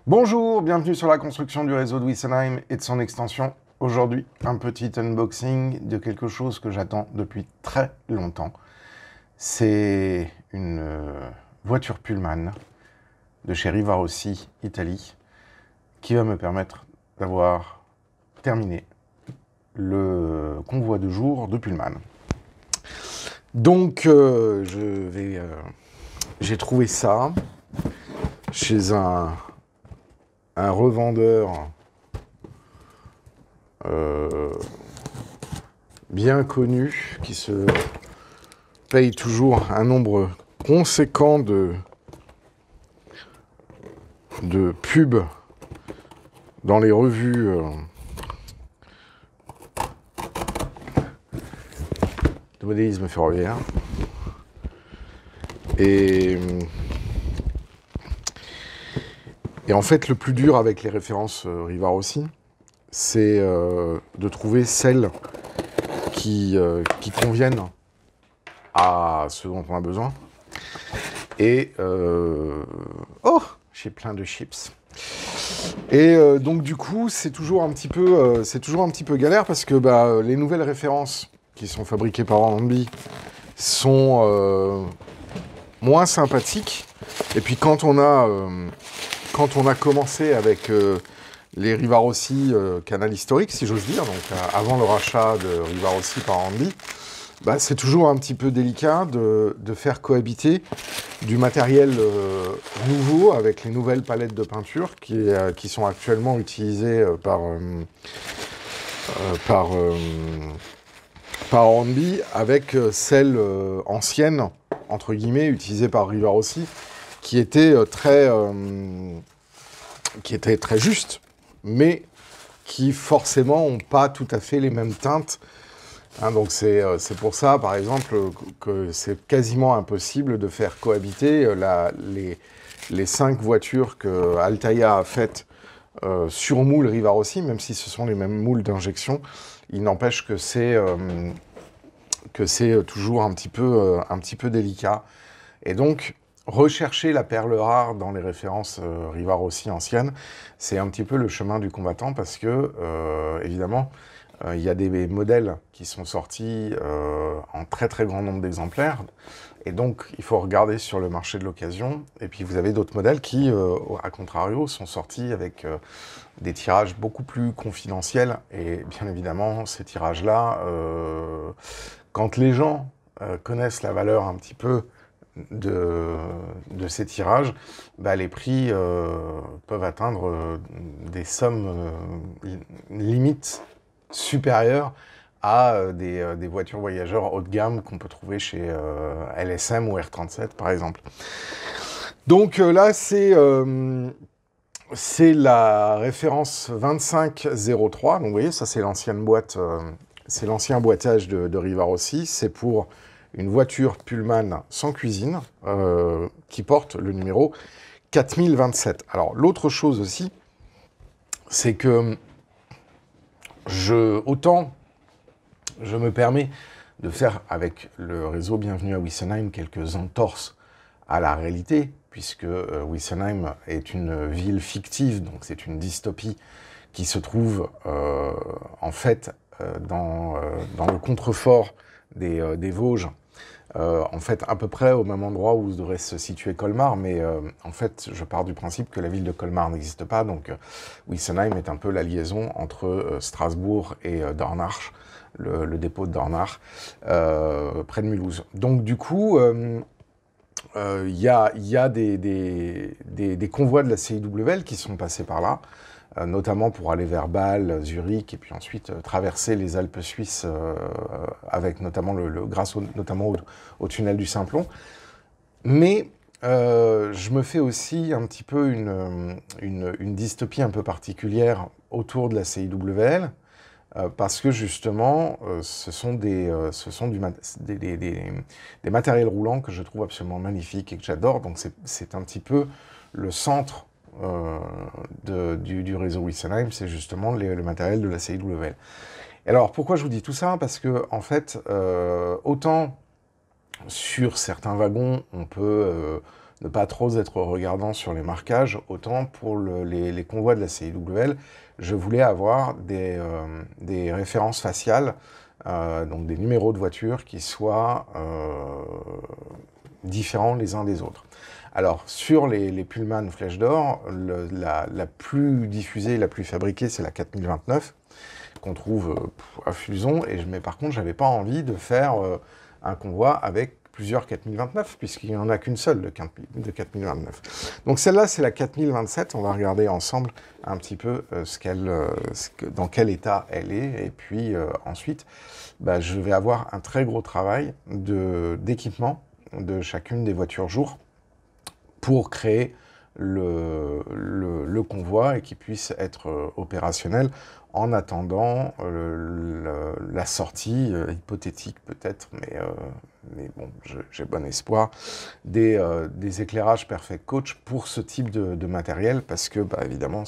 Bonjour, bienvenue sur la construction du réseau de Wissenheim et de son extension. Aujourd'hui, un petit unboxing de quelque chose que j'attends depuis très longtemps. C'est une voiture Pullman de chez Riva Rossi, Italie, qui va me permettre d'avoir terminé le convoi de jour de Pullman. Donc, j'ai trouvé ça chez un revendeur bien connu qui se paye toujours un nombre conséquent de pubs dans les revues de modélisme ferroviaire. Et en fait, le plus dur avec les références Riva Rossi, c'est de trouver celles qui conviennent à ce dont on a besoin. Et oh, j'ai plein de chips. Et donc du coup, c'est toujours un petit peu galère parce que les nouvelles références qui sont fabriquées par Hornby sont moins sympathiques. Et puis quand on a commencé avec les Riva Rossi canal historique, si j'ose dire, donc avant le rachat de Riva Rossi par Hornby, c'est toujours un petit peu délicat de faire cohabiter du matériel nouveau avec les nouvelles palettes de peinture qui sont actuellement utilisées par Hornby avec celles anciennes, entre guillemets, utilisées par Riva Rossi, qui étaient très justes, mais qui forcément n'ont pas tout à fait les mêmes teintes. Donc c'est pour ça, par exemple, que c'est quasiment impossible de faire cohabiter les 5 voitures que Altaïa a faites sur moule Riva Rossi, même si ce sont les mêmes moules d'injection. Il n'empêche que c'est toujours un petit peu délicat. Et donc, rechercher la perle rare dans les références Riva Rossi anciennes, c'est un petit peu le chemin du combattant parce que, évidemment, il y a des modèles qui sont sortis en très très grand nombre d'exemplaires. Et donc, il faut regarder sur le marché de l'occasion. Et puis, vous avez d'autres modèles qui, à contrario, sont sortis avec des tirages beaucoup plus confidentiels. Et bien évidemment, ces tirages-là, quand les gens connaissent la valeur un petit peu de ces tirages, les prix peuvent atteindre des sommes limites supérieures à des voitures voyageurs haut de gamme qu'on peut trouver chez LSM ou R37 par exemple. Donc là c'est la référence 2503, donc vous voyez ça c'est l'ancienne boîte, c'est l'ancien boîtage de Riva Rossi, c'est pour une voiture Pullman sans cuisine qui porte le numéro 4027. Alors l'autre chose aussi, c'est que autant je me permets de faire avec le réseau Bienvenue à Wissenheim quelques entorses à la réalité, puisque Wissenheim est une ville fictive, donc c'est une dystopie qui se trouve en fait dans le contrefort des Vosges, en fait à peu près au même endroit où devrait se situer Colmar, mais en fait je pars du principe que la ville de Colmar n'existe pas, donc Wissenheim est un peu la liaison entre Strasbourg et Dornach, le dépôt de Dornach, près de Mulhouse. Donc du coup, il y a des convois de la CIWL qui sont passés par là, notamment pour aller vers Bâle, Zurich, et puis ensuite traverser les Alpes suisses avec notamment grâce notamment au tunnel du Simplon. Mais je me fais aussi un petit peu une dystopie un peu particulière autour de la CIWL, parce que justement, ce sont des matériels roulants que je trouve absolument magnifiques et que j'adore. Donc c'est un petit peu le centre du réseau Wissenheim, c'est justement le matériel de la CIWL. Et alors pourquoi je vous dis tout ça? Parce que en fait, autant sur certains wagons, on peut ne pas trop être regardant sur les marquages, autant pour les convois de la CIWL, je voulais avoir des références faciales, donc des numéros de voitures qui soient différents les uns des autres. Alors, sur les Pullman Flèche d'Or, la plus diffusée, la plus fabriquée, c'est la 4029, qu'on trouve à Fuson, mais par contre, j'avais pas envie de faire un convoi avec plusieurs 4029, puisqu'il n'y en a qu'une seule de 4029. Donc celle-là, c'est la 4027, on va regarder ensemble un petit peu dans quel état elle est, et puis ensuite, je vais avoir un très gros travail d'équipement de chacune des voitures jour, pour créer le convoi et qu'il puisse être opérationnel en attendant la sortie hypothétique peut-être, mais bon, j'ai bon espoir, des éclairages Perfect Coach pour ce type de matériel, parce que évidemment,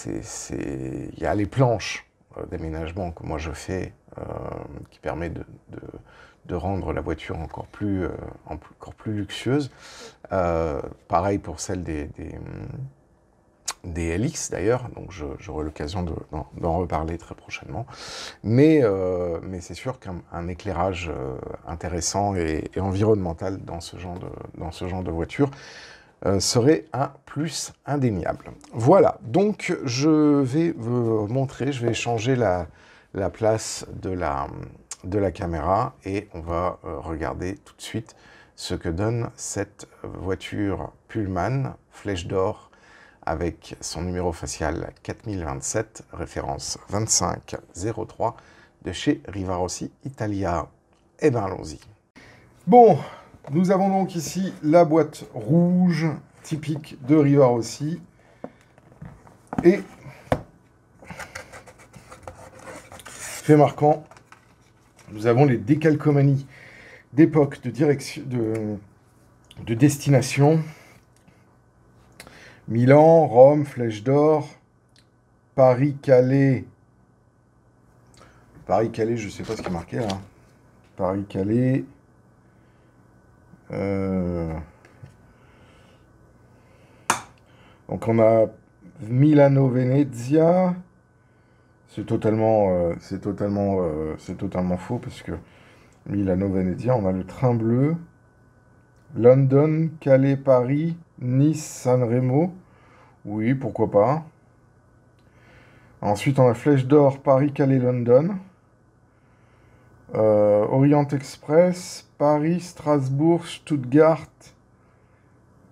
il y a les planches d'aménagement que moi je fais, qui permet de rendre la voiture encore plus luxueuse. Pareil pour celle des LX d'ailleurs, donc j'aurai l'occasion d'en reparler très prochainement. Mais c'est sûr qu'un éclairage intéressant et environnemental dans ce genre de voiture serait un plus indéniable. Voilà, donc je vais vous montrer, je vais changer la place de la caméra et on va regarder tout de suite ce que donne cette voiture Pullman Flèche d'Or avec son numéro facial 4027, référence 2503 de chez Rivarossi Italia. Eh bien, allons-y. Bon, nous avons donc ici la boîte rouge typique de Rivarossi et fait marquant, nous avons les décalcomanies d'époque, de direction, de destination. Milan, Rome, Flèche d'Or, Paris-Calais. Paris-Calais, je ne sais pas ce qui est marqué là. Paris-Calais. Donc on a Milano-Venezia. C'est totalement faux parce que Milano-Venezia, on a le train bleu. London, Calais, Paris, Nice, Sanremo. Oui, pourquoi pas. Ensuite, on a Flèche d'Or, Paris, Calais, London. Orient Express, Paris, Strasbourg, Stuttgart.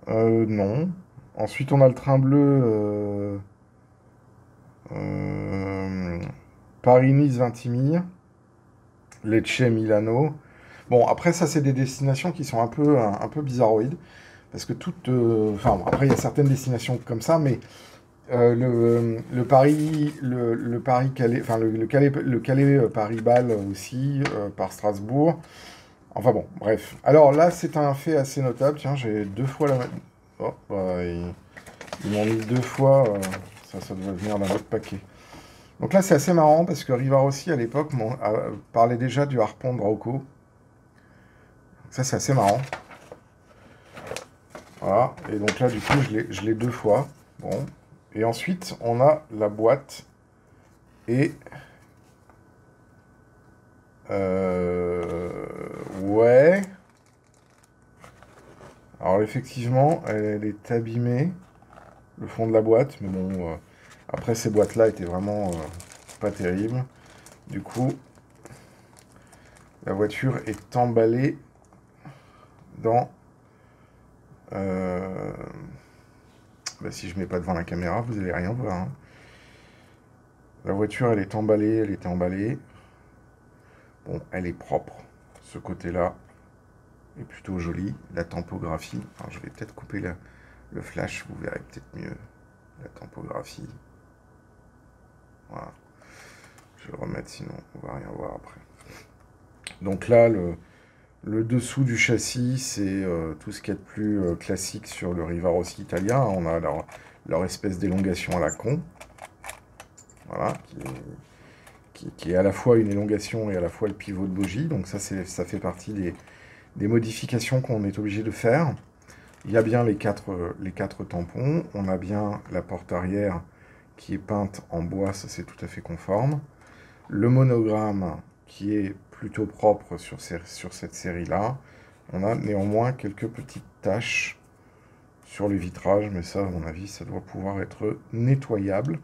Non. Ensuite, on a le train bleu. Paris-Nice, Vintimille. Lecce, Milano. Bon, après, ça, c'est des destinations qui sont un peu bizarroïdes. Parce que toutes... Enfin, après, il y a certaines destinations comme ça, mais le Paris-Calais... Enfin, le Calais-Paris-Bâle aussi, par Strasbourg. Enfin bon, bref. Alors là, c'est un fait assez notable. Tiens, j'ai 2 fois la même... Oh, ils m'ont mis 2 fois... ça doit venir d'un autre paquet. Donc là, c'est assez marrant, parce que Rivarossi, à l'époque, parlait déjà du harpon de Rocco. Ça, c'est assez marrant. Voilà. Et donc là, du coup, je l'ai 2 fois. Bon. Et ensuite, on a la boîte. Et... ouais. Alors, effectivement, elle est abîmée. Le fond de la boîte. Mais bon, après, ces boîtes-là étaient vraiment pas terribles. Du coup, la voiture est emballée dans... si je mets pas devant la caméra, vous allez rien voir. Hein. La voiture, elle est emballée, elle était emballée. Bon, elle est propre. Ce côté-là est plutôt joli. La tempographie, alors je vais peut-être couper le flash, vous verrez peut-être mieux la tempographie. Voilà. Je vais le remettre, sinon on va rien voir après. Donc là, le dessous du châssis, c'est tout ce qu'il y a de plus classique sur le Rivarossi italien. On a leur espèce d'élongation à la con. Voilà, qui est à la fois une élongation et à la fois le pivot de bogie. Donc ça fait partie des modifications qu'on est obligé de faire. Il y a bien les quatre tampons, on a bien la porte arrière qui est peinte en bois, ça c'est tout à fait conforme. Le monogramme qui est plutôt propre sur cette série-là. On a néanmoins quelques petites taches sur le vitrage, mais ça, à mon avis, ça doit pouvoir être nettoyable.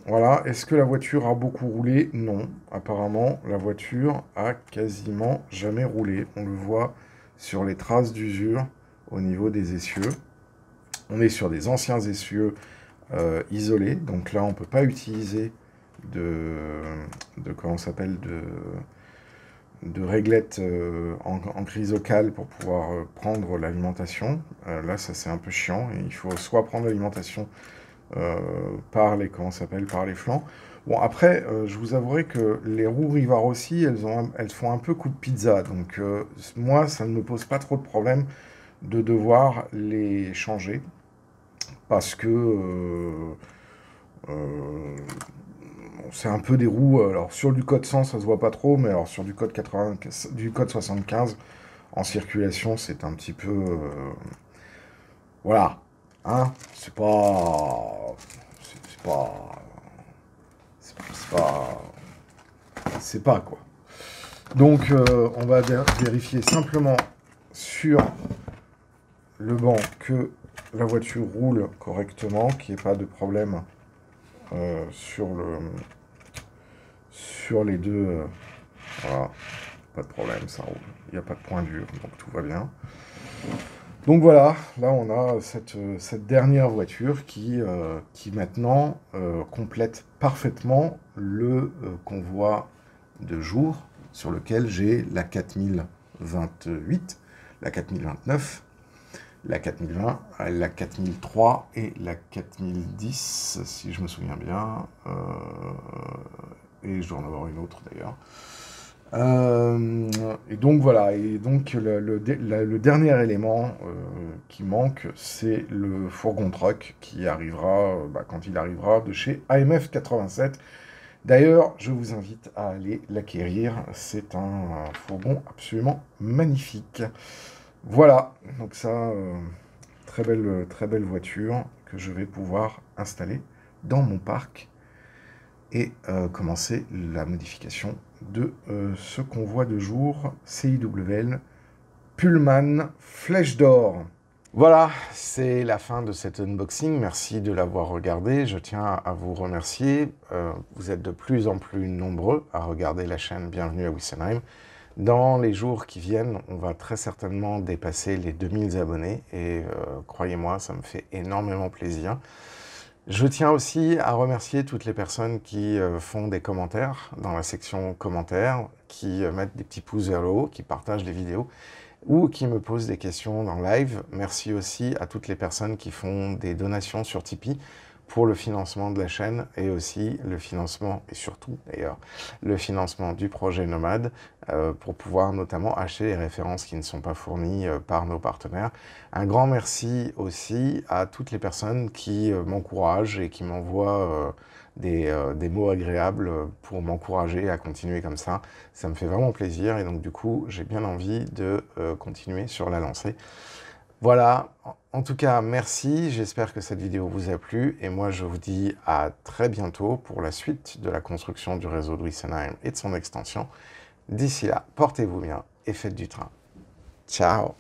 Voilà, est-ce que la voiture a beaucoup roulé? Non, apparemment, la voiture a quasiment jamais roulé. On le voit sur les traces d'usure au niveau des essieux. On est sur des anciens essieux isolés, donc là, on ne peut pas utiliser comment s'appelle, de réglettes en chrysocale pour pouvoir prendre l'alimentation. Là, ça c'est un peu chiant. Et il faut soit prendre l'alimentation par les flancs. Bon, après, je vous avouerai que les roues Rivarossi, elles font un peu coup de pizza. Donc, moi, ça ne me pose pas trop de problème de devoir les changer. Parce que c'est un peu des roues, alors sur du code 100 ça se voit pas trop, mais alors sur du code 75 en circulation c'est un petit peu, voilà, hein, c'est pas quoi. Donc on va vérifier simplement sur le banc que la voiture roule correctement, qu'il n'y ait pas de problème sur les deux, voilà, pas de problème, ça roule. Il n'y a pas de point dur, donc tout va bien. Donc voilà, là on a cette dernière voiture qui maintenant complète parfaitement le convoi de jour sur lequel j'ai la 4028, la 4029, la 4020, la 4003 et la 4010, si je me souviens bien. Et je dois en avoir une autre d'ailleurs. Et donc voilà, et donc le dernier élément qui manque, c'est le fourgon truck qui arrivera quand il arrivera de chez AMF 87. D'ailleurs, je vous invite à aller l'acquérir, c'est un fourgon absolument magnifique. Voilà, donc ça, très belle voiture que je vais pouvoir installer dans mon parc et commencer la modification de ce convoi de jour CIWL Pullman Flèche d'Or. Voilà, c'est la fin de cet unboxing. Merci de l'avoir regardé. Je tiens à vous remercier. Vous êtes de plus en plus nombreux à regarder la chaîne Bienvenue à Wessenheim. Dans les jours qui viennent, on va très certainement dépasser les 2000 abonnés et croyez-moi, ça me fait énormément plaisir. Je tiens aussi à remercier toutes les personnes qui font des commentaires dans la section commentaires, qui mettent des petits pouces vers le haut, qui partagent les vidéos ou qui me posent des questions dans live. Merci aussi à toutes les personnes qui font des donations sur Tipeee pour le financement de la chaîne et aussi le financement, et surtout d'ailleurs, le financement du projet Nomade pour pouvoir notamment acheter les références qui ne sont pas fournies par nos partenaires. Un grand merci aussi à toutes les personnes qui m'encouragent et qui m'envoient des mots agréables pour m'encourager à continuer comme ça. Ça me fait vraiment plaisir et donc du coup, j'ai bien envie de continuer sur la lancée. Voilà, en tout cas, merci, j'espère que cette vidéo vous a plu, et moi je vous dis à très bientôt pour la suite de la construction du réseau de Wessenheim et de son extension. D'ici là, portez-vous bien et faites du train. Ciao!